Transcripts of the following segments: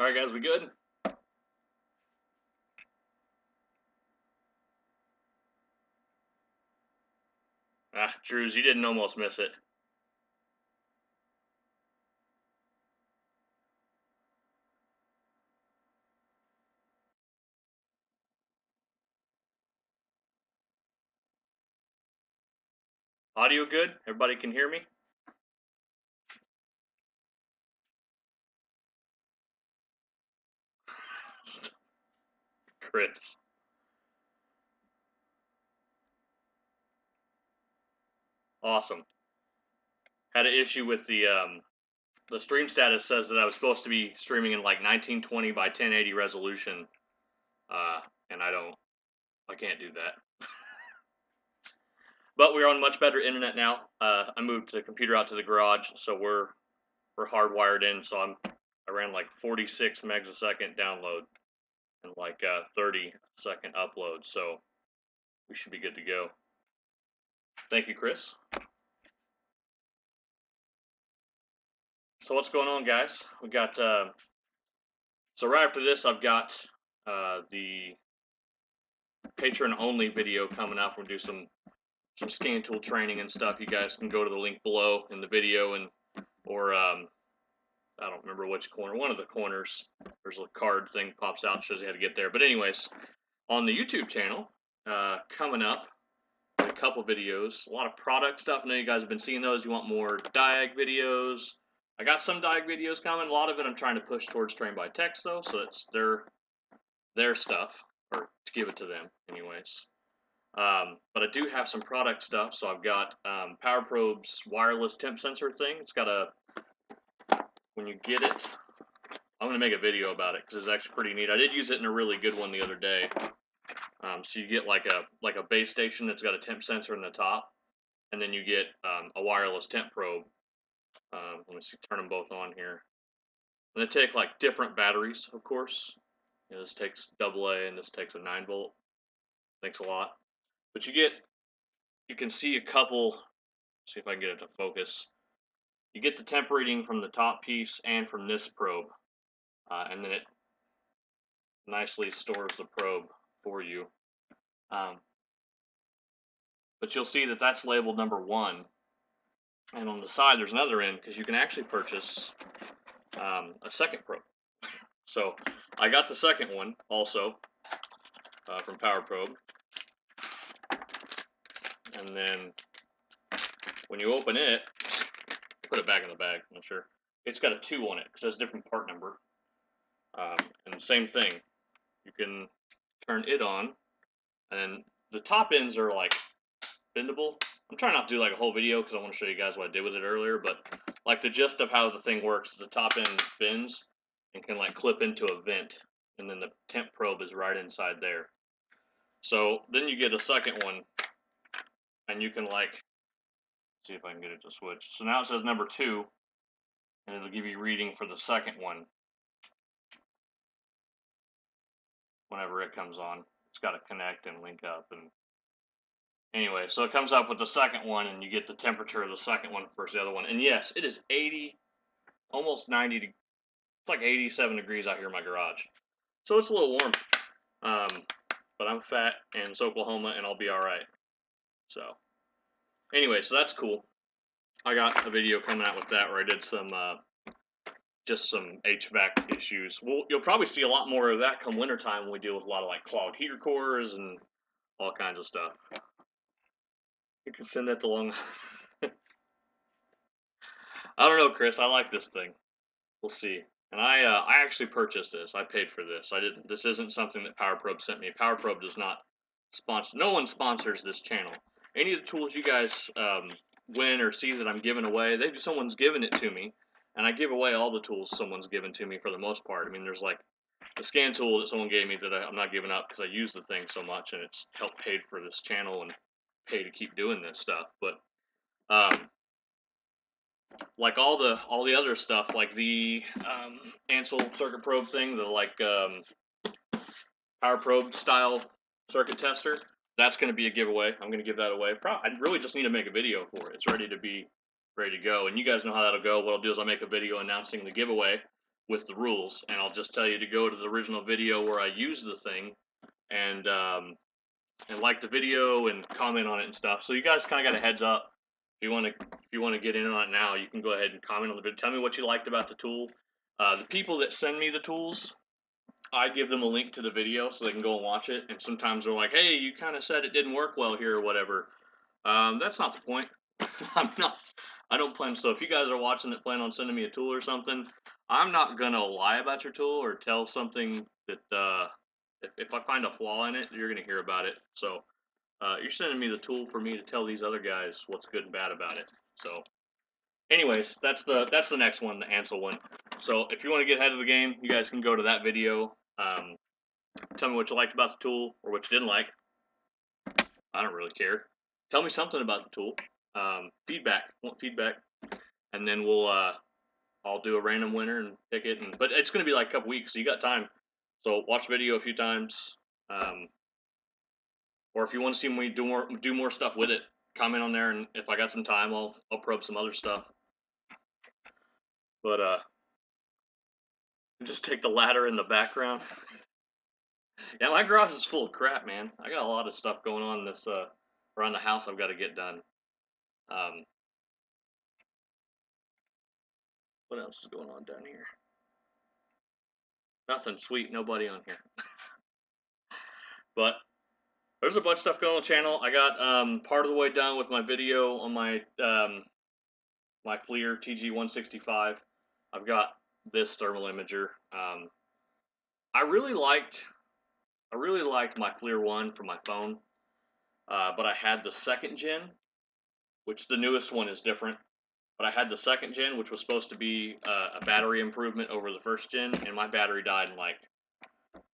All right, guys, we good? Drews, you didn't almost miss it. Audio good? Everybody can hear me? Chris. Awesome. Had an issue with the stream status says that I was supposed to be streaming in like 1920 by 1080 resolution, and I can't do that. But we're on much better internet now. I moved the computer out to the garage, so we're hardwired in. So I ran like 46 megs a second download and like 30-second upload. So we should be good to go. Thank you, Chris. So what's going on, guys? We got so right after this, I've got the patron-only video coming up. We'll do some scan tool training and stuff. You guys can go to the link below in the video, and or I don't remember which corner. One of the corners, there's a card thing pops out, shows you how to get there. But anyways, on the YouTube channel, coming up, a couple videos, a lot of product stuff. I know you guys have been seeing those. You want more Diag videos? I got some Diag videos coming. A lot of it I'm trying to push towards Train by Text though, so it's their stuff, or to give it to them, anyways. But I do have some product stuff. So I've got PowerProbe's wireless temp sensor thing. It's got a, when you get it, I'm gonna make a video about it because it's actually pretty neat. I did use it in a really good one the other day. So you get like a base station that's got a temp sensor in the top, and then you get a wireless temp probe. Let me see, turn them both on here. And they take like different batteries, of course. You know, this takes AA and this takes a 9-volt. Thanks a lot. But you can see a couple. See if I can get it to focus. You get the temp reading from the top piece and from this probe, and then it nicely stores the probe for you. But you'll see that that's labeled number 1, and on the side there's another end because you can actually purchase a second probe. So I got the second one also from PowerProbe, and then when you open it, put it back in the bag. I'm not sure. It's got a 2 on it because that's a different part number. And the same thing, you can turn it on, and the top ends are like bendable. I'm trying not to do like a whole video because I want to show you guys what I did with it earlier, but like the gist of how the thing works, the top end bends and can like clip into a vent, and then the temp probe is right inside there. So then you get a second one, and you can like, see if I can get it to switch. So now it says number 2, and it'll give you reading for the second one whenever it comes on. It's got to connect and link up. And anyway, so it comes up with the second one, and you get the temperature of the second one versus the other one. And yes, it is 80, almost 90. It's like 87 degrees out here in my garage, so it's a little warm. But I'm fat, and it's Oklahoma, and I'll be all right. So anyway, so that's cool. I got a video coming out with that where I did some just some HVAC issues. Well, you'll probably see a lot more of that come wintertime when we deal with a lot of like clogged heater cores and all kinds of stuff. You can send that to Long. I don't know, Chris. I like this thing. We'll see. And I actually purchased this. I paid for this. I didn't. This isn't something that PowerProbe sent me. PowerProbe does not sponsor. No one sponsors this channel. Any of the tools you guys win or see that I'm giving away, someone's given it to me, and I give away all the tools someone's given to me for the most part. I mean, there's like a scan tool that someone gave me that I'm not giving up because I use the thing so much, and it's helped pay for this channel and pay to keep doing this stuff. But like all the other stuff, like the Ansel circuit probe thing, the like PowerProbe style circuit tester, that's going to be a giveaway. I'm going to give that away. I really just need to make a video for it. It's ready to go, and you guys know how that'll go. What I'll do is I'll make a video announcing the giveaway, with the rules, and I'll just tell you to go to the original video where I use the thing and like the video and comment on it and stuff. So you guys kind of got a heads up. If you want to get in on it now, you can go ahead and comment on the video. Tell me what you liked about the tool. The people that send me the tools, I give them a link to the video so they can go and watch it. And sometimes they're like, "Hey, you kind of said it didn't work well here or whatever." That's not the point. I don't plan. So if you guys are watching that plan on sending me a tool or something, I'm not gonna lie about your tool or tell something that if I find a flaw in it, you're gonna hear about it. So you're sending me the tool for me to tell these other guys what's good and bad about it. So anyways, that's the next one, the Ansel one. So if you want to get ahead of the game, you guys can go to that video. Tell me what you liked about the tool or what you didn't like. I don't really care. Tell me something about the tool. Feedback. I want feedback, and then I'll do a random winner and pick it. But it's going to be like a couple weeks, so you got time. So watch the video a few times, or if you want to see me do more stuff with it, comment on there, and if I got some time, I'll probe some other stuff. But just take the ladder in the background. Yeah, my garage is full of crap, man. I got a lot of stuff going on this around the house I've got to get done. What else is going on down here? Nothing sweet, nobody on here. But there's a bunch of stuff going on the channel. I got part of the way done with my video on my my FLIR TG165. I've got this thermal imager. I really liked my FLIR 1 for my phone, but I had the second gen, which the newest one is different. But I had the second gen, which was supposed to be a battery improvement over the first gen, and my battery died in like,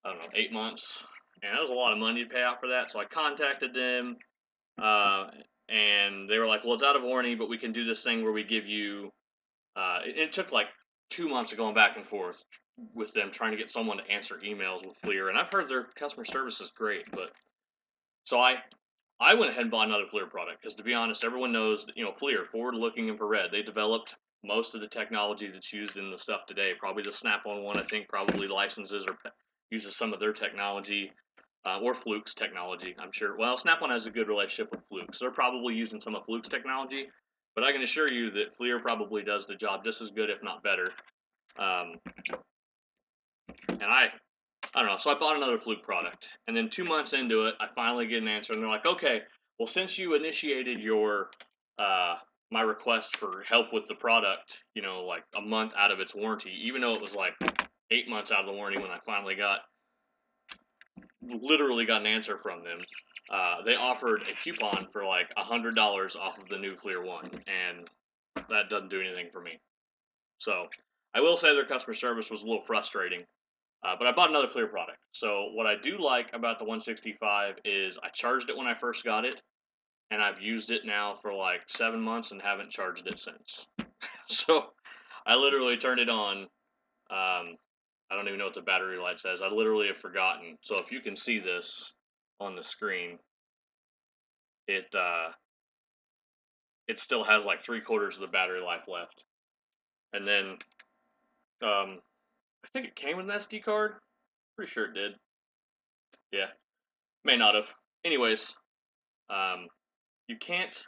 I don't know, 8 months. And that was a lot of money to pay out for that. So I contacted them, and they were like, well, it's out of warranty, but we can do this thing where we give you, it took like 2 months of going back and forth with them trying to get someone to answer emails with FLIR. And I've heard their customer service is great, but so I went ahead and bought another FLIR product because, to be honest, everyone knows that, FLIR, forward-looking infrared, they developed most of the technology that's used in the stuff today. Probably the Snap-on one, I think, probably licenses or uses some of their technology, or Fluke's technology, I'm sure. Well, Snap-on has a good relationship with Fluke, so they're probably using some of Fluke's technology. But I can assure you that FLIR probably does the job just as good, if not better. And I don't know, so I bought another Fluke product, and then 2 months into it, I finally get an answer, and they're like, okay, well, since you initiated your, my request for help with the product, like a month out of its warranty, even though it was like 8 months out of the warranty when I finally literally got an answer from them, they offered a coupon for like $100 off of the new FLIR 1, and that doesn't do anything for me. So I will say their customer service was a little frustrating. But I bought another FLIR product. So what I do like about the 165 is I charged it when I first got it, and I've used it now for like 7 months and haven't charged it since. So I literally turned it on. I don't even know what the battery light says. I literally have forgotten. So if you can see this on the screen, it still has like 3/4 of the battery life left. And then I think it came with an SD card. Pretty sure it did. Yeah, may not have. Anyways, you can't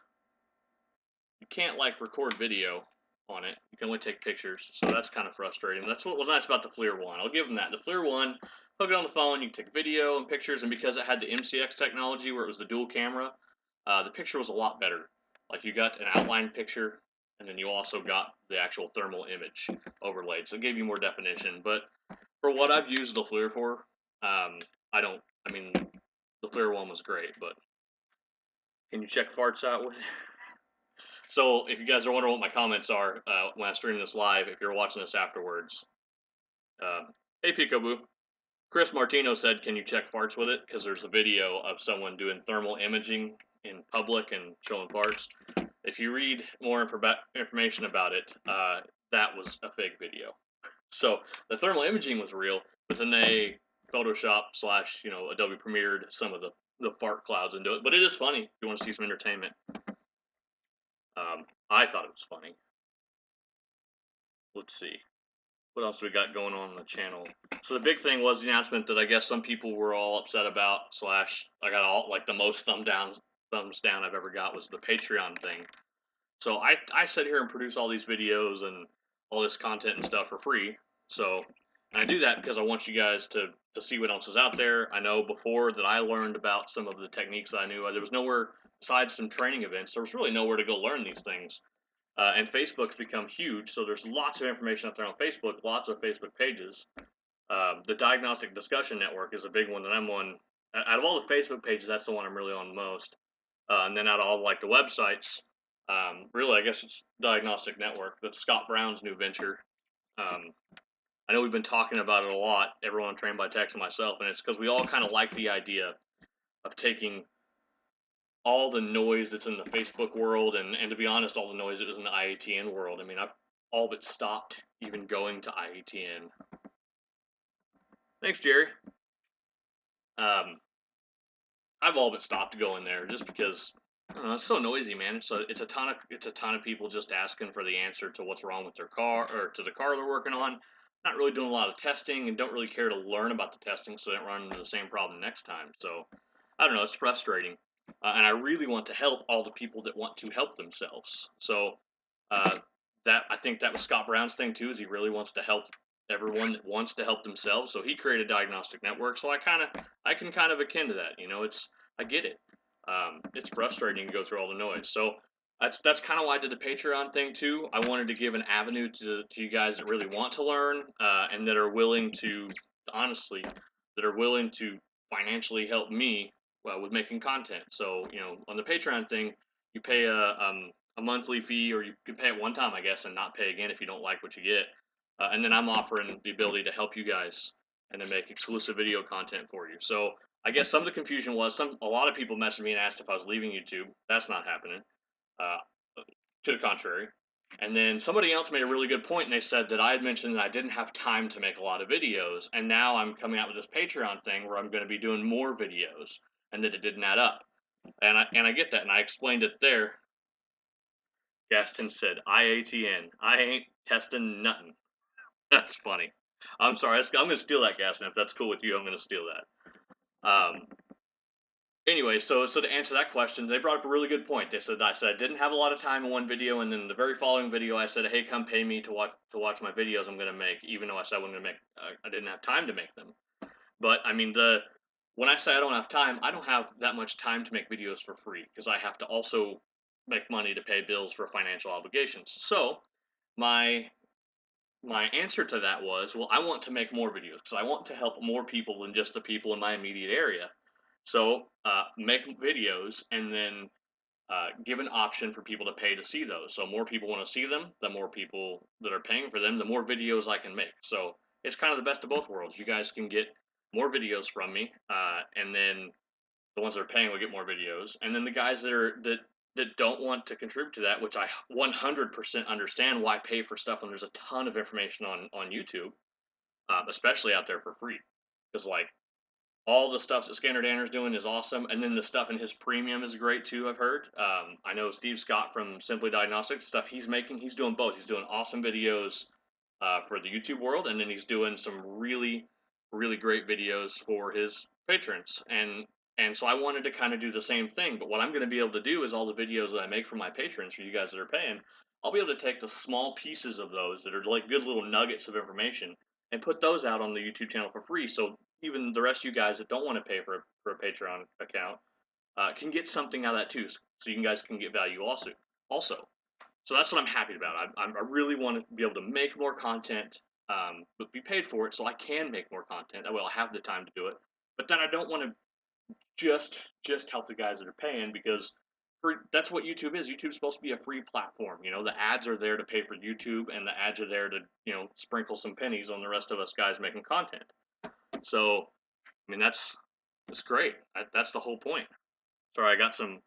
like record video on it. You can only take pictures, so that's kind of frustrating. That's what was nice about the FLIR 1. I'll give them that. The FLIR 1, hook it on the phone, you can take video and pictures, and because it had the MCX technology where it was the dual camera, the picture was a lot better. Like you got an outline picture, and then you also got the actual thermal image overlaid, so it gave you more definition. But for what I've used the FLIR for, the FLIR 1 was great, but can you check farts out with it? So if you guys are wondering what my comments are when I stream this live, if you're watching this afterwards, hey Peekaboo, Chris Martino said, can you check farts with it? Because there's a video of someone doing thermal imaging in public and showing farts. If you read more information about it, that was a fake video. So the thermal imaging was real, but then they Photoshop / Adobe Premiered some of the fart clouds into it. But it is funny if you want to see some entertainment. I thought it was funny. Let's see. what else we got going on the channel? So the big thing was the announcement that I guess some people were all upset about. Slash, I got all like the most thumbs down I've ever got was the Patreon thing. So I sit here and produce all these videos and all this content and stuff for free. So and I do that because I want you guys to see what else is out there. I know before that I learned about some of the techniques that I knew. There was nowhere besides some training events. There was really nowhere to go learn these things. And Facebook's become huge, so there's lots of information out there on Facebook, lots of Facebook pages. The Diagnostic Discussion Network is a big one that I'm on. Out of all the Facebook pages, that's the one I'm really on most. And then out of all like the websites, really, I guess it's Diagnostic Network. That's Scott Brown's new venture. I know we've been talking about it a lot, everyone on Trained by Techs and myself, and it's because we all kind of like the idea of taking all the noise that's in the Facebook world, and to be honest, all the noise that was in the IATN world. I mean, I've all but stopped even going to IATN. Thanks, Jerry. I've all but stopped going there just because I don't know, it's so noisy, man. It's a ton of people just asking for the answer to what's wrong with their car or to the car they're working on. Not really doing a lot of testing and don't really care to learn about the testing so they don't run into the same problem next time. So I don't know, it's frustrating. And I really want to help all the people that want to help themselves. So that I think that was Scott Brown's thing too, is he really wants to help everyone that wants to help themselves. So he created a diagnostic network. So I can kind of akin to that. You know, I get it. It's frustrating to go through all the noise. So that's kind of why I did the Patreon thing too. I wanted to give an avenue to you guys that really want to learn and that are willing to, honestly, that are willing to financially help me with making content. So, you know, on the Patreon thing, you pay a monthly fee, or you can pay it one time, I guess, and not pay again if you don't like what you get. And then I'm offering the ability to help you guys and to make exclusive video content for you. So I guess some of the confusion was a lot of people messaged me and asked if I was leaving YouTube. That's not happening. Uh, to the contrary. And then somebody else made a really good point, and they said that I had mentioned that I didn't have time to make a lot of videos, and now I'm coming out with this Patreon thing where I'm going to be doing more videos, and that it didn't add up. And I get that, and I explained it there. Gaston said, IATN. I ain't testing nothing. That's funny. I'm sorry. I'm going to steal that, Gaston. If that's cool with you, I'm going to steal that. Anyway, so to answer that question, they brought up a really good point. I said I didn't have a lot of time in one video, and then the very following video, I said, hey, come pay me to watch my videos I'm going to make, even though I said I wasn't going to make, I didn't have time to make them. But I mean, when I say I don't have time, I don't have that much time to make videos for free, because I have to also make money to pay bills for financial obligations. So my answer to that was, well, I want to make more videos because I want to help more people than just the people in my immediate area. So make videos and then give an option for people to pay to see those. So more people want to see them, the more people that are paying for them, the more videos I can make. So it's kind of the best of both worlds. You guys can get more videos from me, and then the ones that are paying will get more videos. And then the guys that don't want to contribute to that, which I 100% understand why pay for stuff when there's a ton of information on YouTube, especially out there for free. Because like all the stuff that Scanner Danner's doing is awesome, and then the stuff in his premium is great too, I've heard. I know Steve Scott from Simply Diagnostics, stuff he's making, he's doing both. He's doing awesome videos for the YouTube world, and then he's doing some really, really great videos for his patrons. And so I wanted to kind of do the same thing, but what I'm going to be able to do is all the videos that I make for my patrons, for you guys that are paying, I'll be able to take the small pieces of those that are like good little nuggets of information and put those out on the YouTube channel for free. So even the rest of you guys that don't want to pay for a Patreon account can get something out of that too. So you guys can get value also. So that's what I'm happy about. I really want to be able to make more content, but be paid for it so I can make more content. That way I'll have the time to do it. But then I don't want to just help the guys that are paying, because that's what YouTube is. YouTube's supposed to be a free platform. You know, the ads are there to pay for YouTube, and the ads are there to, you know, sprinkle some pennies on the rest of us guys making content. So, I mean, that's great. That's the whole point. Sorry, I got some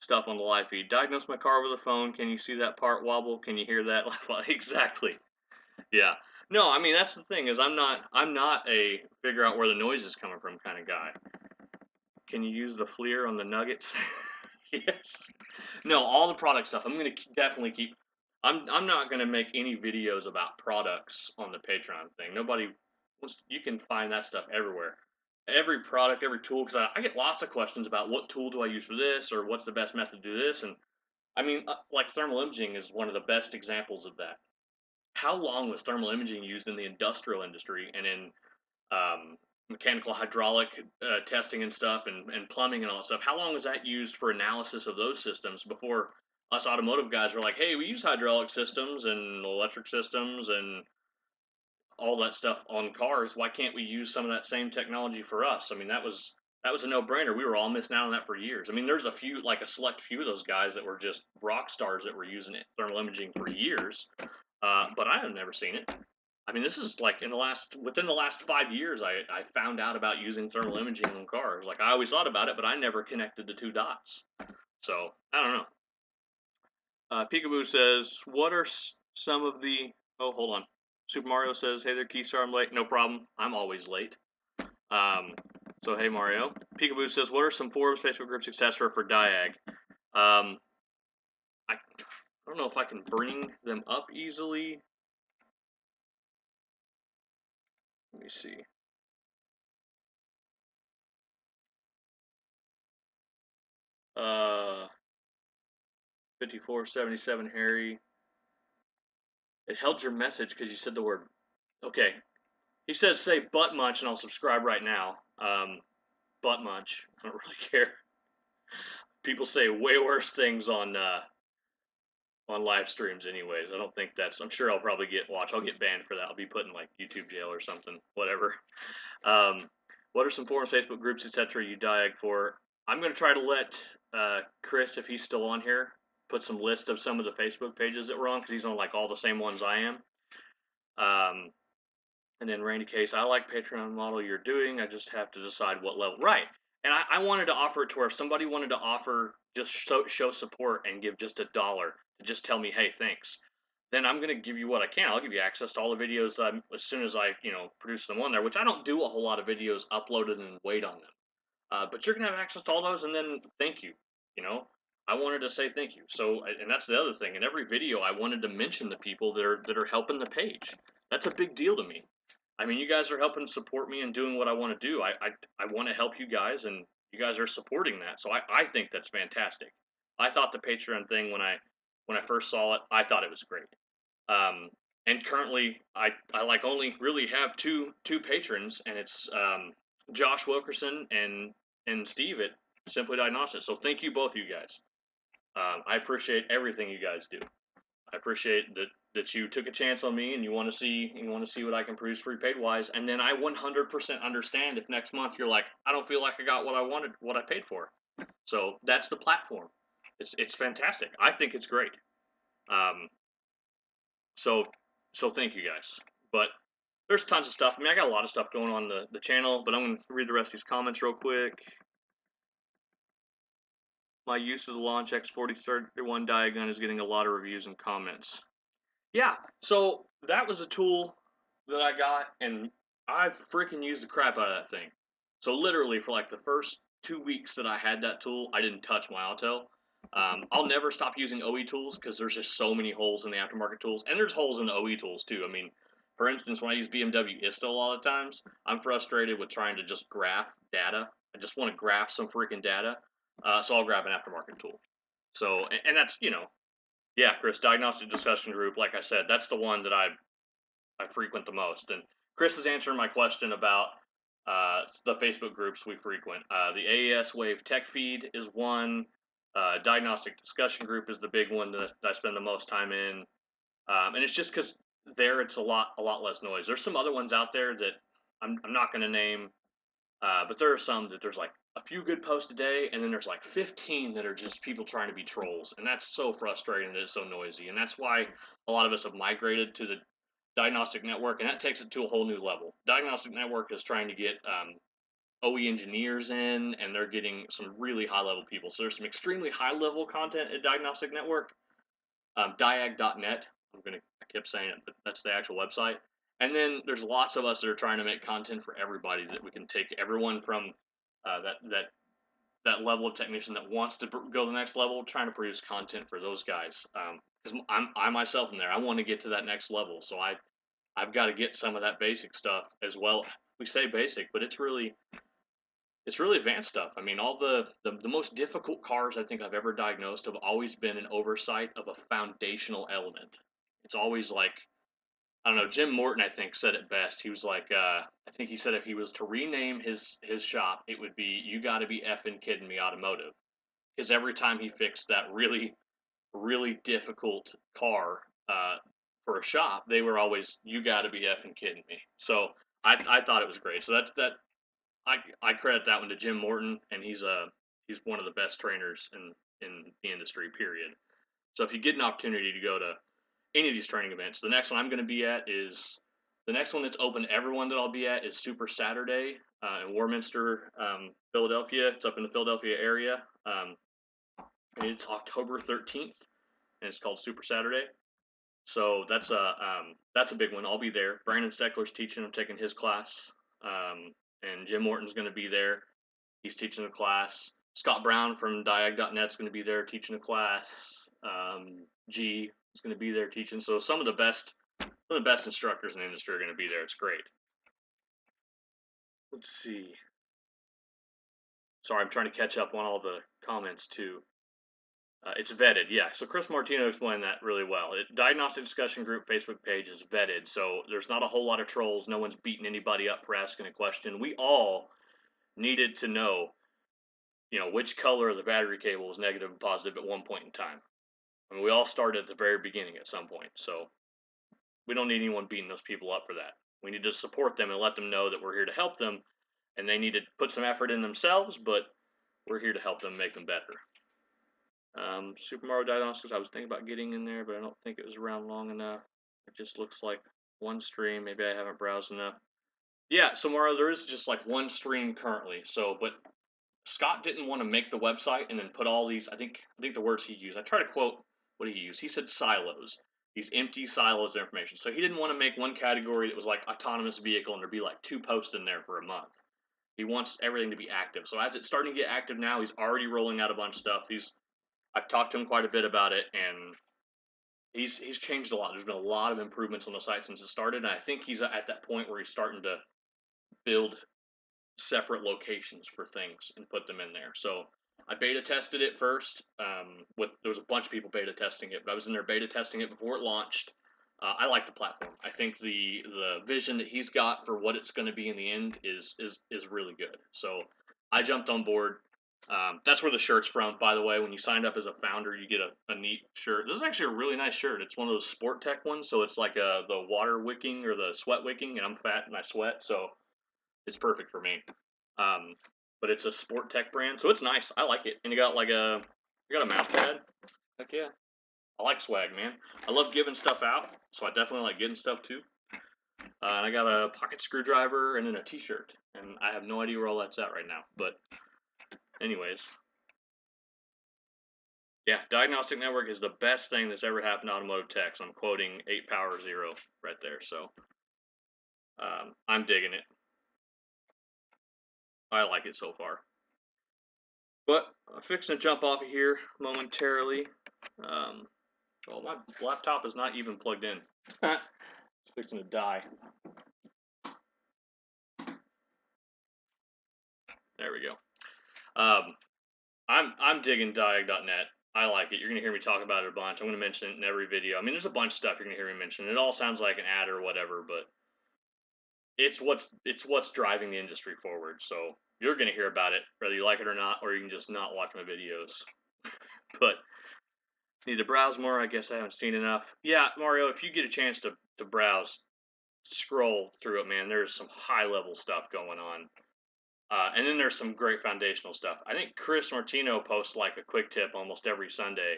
stuff on the live feed. Diagnose my car with a phone. Can you see that part wobble? Can you hear that? Exactly. Yeah. No, I mean, that's the thing, is I'm not a figure out where the noise is coming from kind of guy. Can you use the FLIR on the nuggets? Yes. No, all the product stuff. I'm going to definitely keep. I'm not going to make any videos about products on the Patreon thing. Nobody wants. You can find that stuff everywhere. Every product, every tool, because I get lots of questions about what tool do I use for this, or what's the best method to do this. And I mean, like thermal imaging is one of the best examples of that. How long was thermal imaging used in the industrial industry and in mechanical hydraulic testing and stuff, and plumbing and all that stuff? How long was that used for analysis of those systems before us automotive guys were like, hey, we use hydraulic systems and electric systems and all that stuff on cars. Why can't we use some of that same technology for us? I mean, that was a no-brainer. We were all missing out on that for years. I mean, there's a few, like a select few of those guys that were just rock stars that were using thermal imaging for years, but I have never seen it. I mean, this is like within the last 5 years, I found out about using thermal imaging on cars. Like I always thought about it, but I never connected the two dots. So I don't know. Peekaboo says, "What are some of the?" Oh, hold on. Super Mario says, "Hey there, Keystar. I'm late. No problem. I'm always late." So hey Mario. Peekaboo says, "What are some forums, Facebook groups, etc. for Diag?" I don't know if I can bring them up easily. Let me see. 5477 Harry. It held your message because you said the word. Okay. He says say butt munch and I'll subscribe right now. Butt munch. I don't really care. People say way worse things on live streams anyways. I don't think that's. I'm sure I'll probably I'll get banned for that. I'll be put in like YouTube jail or something. Whatever. What are some forums, Facebook groups, etc. you diag for? I'm going to try to let Chris, if he's still on here, put some list of some of the Facebook pages that we're on, because he's on like all the same ones I am. And then Randy Case, I like Patreon model you're doing. I just have to decide what level. Right. And I wanted to offer it to where if somebody wanted to offer just show support and give just $1 to just tell me, hey, thanks, then I'm going to give you what I can. I'll give you access to all the videos as soon as I produce them on there, which I don't do a whole lot of videos uploaded and wait on them. But you're going to have access to all those, and then thank you. I wanted to say thank you. So, and that's the other thing. In every video, I wanted to mention the people that are helping the page. That's a big deal to me. I mean, you guys are helping support me and doing what I want to do. I want to help you guys, and you guys are supporting that. So I think that's fantastic. I thought the Patreon thing when I first saw it, I thought it was great. And currently, I like only really have two patrons, and it's Josh Wilkerson and Steve at Simply Diagnostics. So thank you both, you guys. I appreciate everything you guys do. I appreciate that you took a chance on me and you want to see what I can produce prepaid wise. And then I 100% understand if next month you're like, I don't feel like I got what I wanted, what I paid for. So that's the platform. It's fantastic. I think it's great. So thank you guys. But there's tons of stuff. I mean, I got a lot of stuff going on the channel, but I'm going to read the rest of these comments real quick. My use of the Launch X4031 Diagun is getting a lot of reviews and comments. Yeah, so that was a tool that I got, and I freaking used the crap out of that thing. So literally for like the first 2 weeks that I had that tool, I didn't touch my Autel. I'll never stop using OE tools because there's just so many holes in the aftermarket tools, and there's holes in the OE tools too. I mean, for instance, when I use BMW ISTA a lot of times, I'm frustrated with trying to just graph data. I just want to graph some freaking data, so I'll grab an aftermarket tool. So, and that's, yeah, Chris, diagnostic discussion group. Like I said, that's the one that I frequent the most. And Chris is answering my question about the Facebook groups we frequent. The AESWave Tech Feed is one. Diagnostic discussion group is the big one that I spend the most time in. And it's just because there it's a lot less noise. There's some other ones out there that I'm not going to name, but there are some that there's like a few good posts a day, and then there's like 15 that are just people trying to be trolls, and that's so frustrating that it's so noisy. And that's why a lot of us have migrated to the Diagnostic Network, and that takes it to a whole new level. Diagnostic Network is trying to get OE engineers in, and they're getting some really high-level people. So there's some extremely high-level content at Diagnostic Network. Diag.net. I kept saying it, but that's the actual website. And then there's lots of us that are trying to make content for everybody, that we can take everyone from that that level of technician that wants to go to the next level, trying to produce content for those guys. Because I myself am there. I want to get to that next level, so I've got to get some of that basic stuff as well. We say basic, but it's really advanced stuff. I mean, all the most difficult cars I think I've ever diagnosed have always been an oversight of a foundational element. It's always like, I don't know, Jim Morton, I think, said it best. He was like, I think he said if he was to rename his shop, it would be, "You Gotta Be Effing Kidding Me Automotive." Because every time he fixed that really, really difficult car for a shop, they were always, "You gotta be effing kidding me." So I thought it was great. So I credit that one to Jim Morton, and he's one of the best trainers in the industry, period. So if you get an opportunity to go to any of these training events, the next one I'm going to be at is the next one that's open to everyone that I'll be at is Super Saturday in Warminster, Philadelphia. It's up in the Philadelphia area. And it's October 13th, and it's called Super Saturday. So that's a big one. I'll be there. Brandon Steckler's teaching. I'm taking his class. And Jim Morton's going to be there. He's teaching a class. Scott Brown from Diag.net is going to be there teaching a class. G is going to be there teaching. So some of the best instructors in the industry are going to be there. It's great. Let's see. Sorry, I'm trying to catch up on all the comments too. It's vetted, yeah. So Chris Martino explained that really well. Diagnostic Discussion Group Facebook page is vetted, so there's not a whole lot of trolls. No one's beating anybody up for asking a question. We all needed to know, which color of the battery cable was negative and positive at one point in time. I mean, we all started at the very beginning at some point, so we don't need anyone beating those people up for that. We need to support them and let them know that we're here to help them, and they need to put some effort in themselves, but we're here to help them make them better. Super Mario Diagnostics, I was thinking about getting in there, but I don't think it was around long enough. It just looks like one stream. Maybe I haven't browsed enough. Yeah, so Mario, there is just like one stream currently. So, but Scott didn't want to make the website and then put all these, I think the words he used. I try to quote what he used. He said silos. These empty silos of information. So he didn't want to make one category that was like autonomous vehicle and there'd be like 2 posts in there for a month. He wants everything to be active. So as it's starting to get active now, he's already rolling out a bunch of stuff. I've talked to him quite a bit about it, and he's changed a lot. There's been a lot of improvements on the site since it started, and I think he's at that point where he's starting to build separate locations for things and put them in there. So I beta tested it first. There was a bunch of people beta testing it, but I was in there beta testing it before it launched. I like the platform. I think the vision that he's got for what it's going to be in the end is really good. So I jumped on board. That's where the shirt's from, by the way. When you signed up as a founder, you get a neat shirt. This is actually a really nice shirt. It's one of those Sport Tech ones, so it's like the water wicking or the sweat wicking, and I'm fat and I sweat, so it's perfect for me. But it's a Sport Tech brand, so it's nice. I like it. And you got a mouse pad. Heck yeah. I like swag, man. I love giving stuff out, so I definitely like getting stuff too. And I got a pocket screwdriver and then a t-shirt, and I have no idea where all that's at right now, but anyways. Yeah, Diagnostic Network is the best thing that's ever happened to automotive tech. So I'm quoting 8Power0 right there. So I'm digging it. I like it so far. But I'm fixing to jump off of here momentarily. Well, my laptop is not even plugged in. It's fixing to die. There we go. I'm digging Diag.net. I like it. You're going to hear me talk about it a bunch. I'm going to mention it in every video. I mean, there's a bunch of stuff you're going to hear me mention. It all sounds like an ad or whatever, but it's what's driving the industry forward. So you're going to hear about it, whether you like it or not, or you can just not watch my videos. But need to browse more. I guess I haven't seen enough. Yeah, Mario, if you get a chance to browse, scroll through it, man. There's some high-level stuff going on. And then there's some great foundational stuff. I think Chris Martino posts like a quick tip almost every Sunday.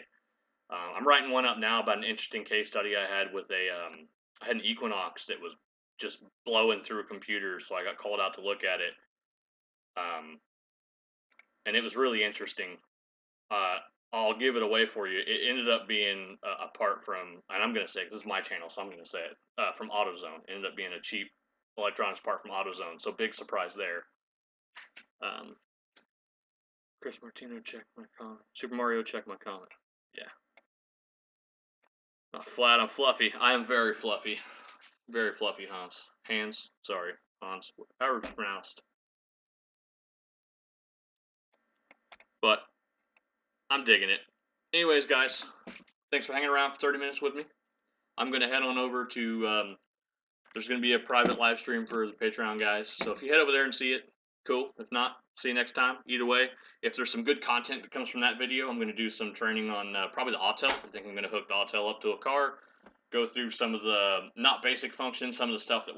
I'm writing one up now about an interesting case study I had with I had an Equinox that was just blowing through a computer, so I got called out to look at it. And it was really interesting. I'll give it away for you. It ended up being a part from, and I'm going to say, this is my channel, so I'm going to say it, from AutoZone. It ended up being a cheap electronics part from AutoZone, so big surprise there. Chris Martino, check my comment. Super Mario, check my comment. Yeah. Not flat, I'm fluffy. I am very fluffy. Very fluffy, Hans. Sorry, Hans. However it's pronounced. But I'm digging it. Anyways, guys, thanks for hanging around for 30 minutes with me. I'm going to head on over to, there's going to be a private live stream for the Patreon guys. So if you head over there and see it, cool. If not, see you next time. Either way, if there's some good content that comes from that video, I'm going to do some training on probably the Autel. I think I'm going to hook the Autel up to a car, go through some of the not basic functions, some of the stuff that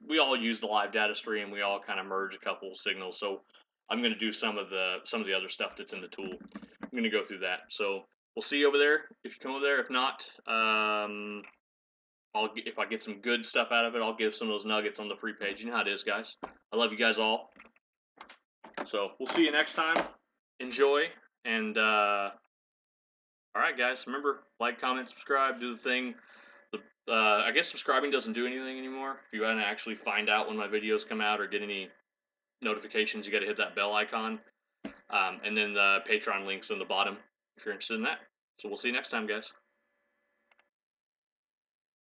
we all use the live data stream. We all kind of merge a couple signals. So I'm going to do some of the other stuff that's in the tool. I'm going to go through that. So we'll see you over there if you come over there. If not, if I get some good stuff out of it, I'll give some of those nuggets on the free page. You know how it is, guys. I love you guys all. So we'll see you next time. Enjoy. And all right, guys. Remember, like, comment, subscribe, do the thing. I guess subscribing doesn't do anything anymore. If you want to actually find out when my videos come out or get any notifications, you got to hit that bell icon. And then the Patreon link's on the bottom if you're interested in that. So we'll see you next time, guys.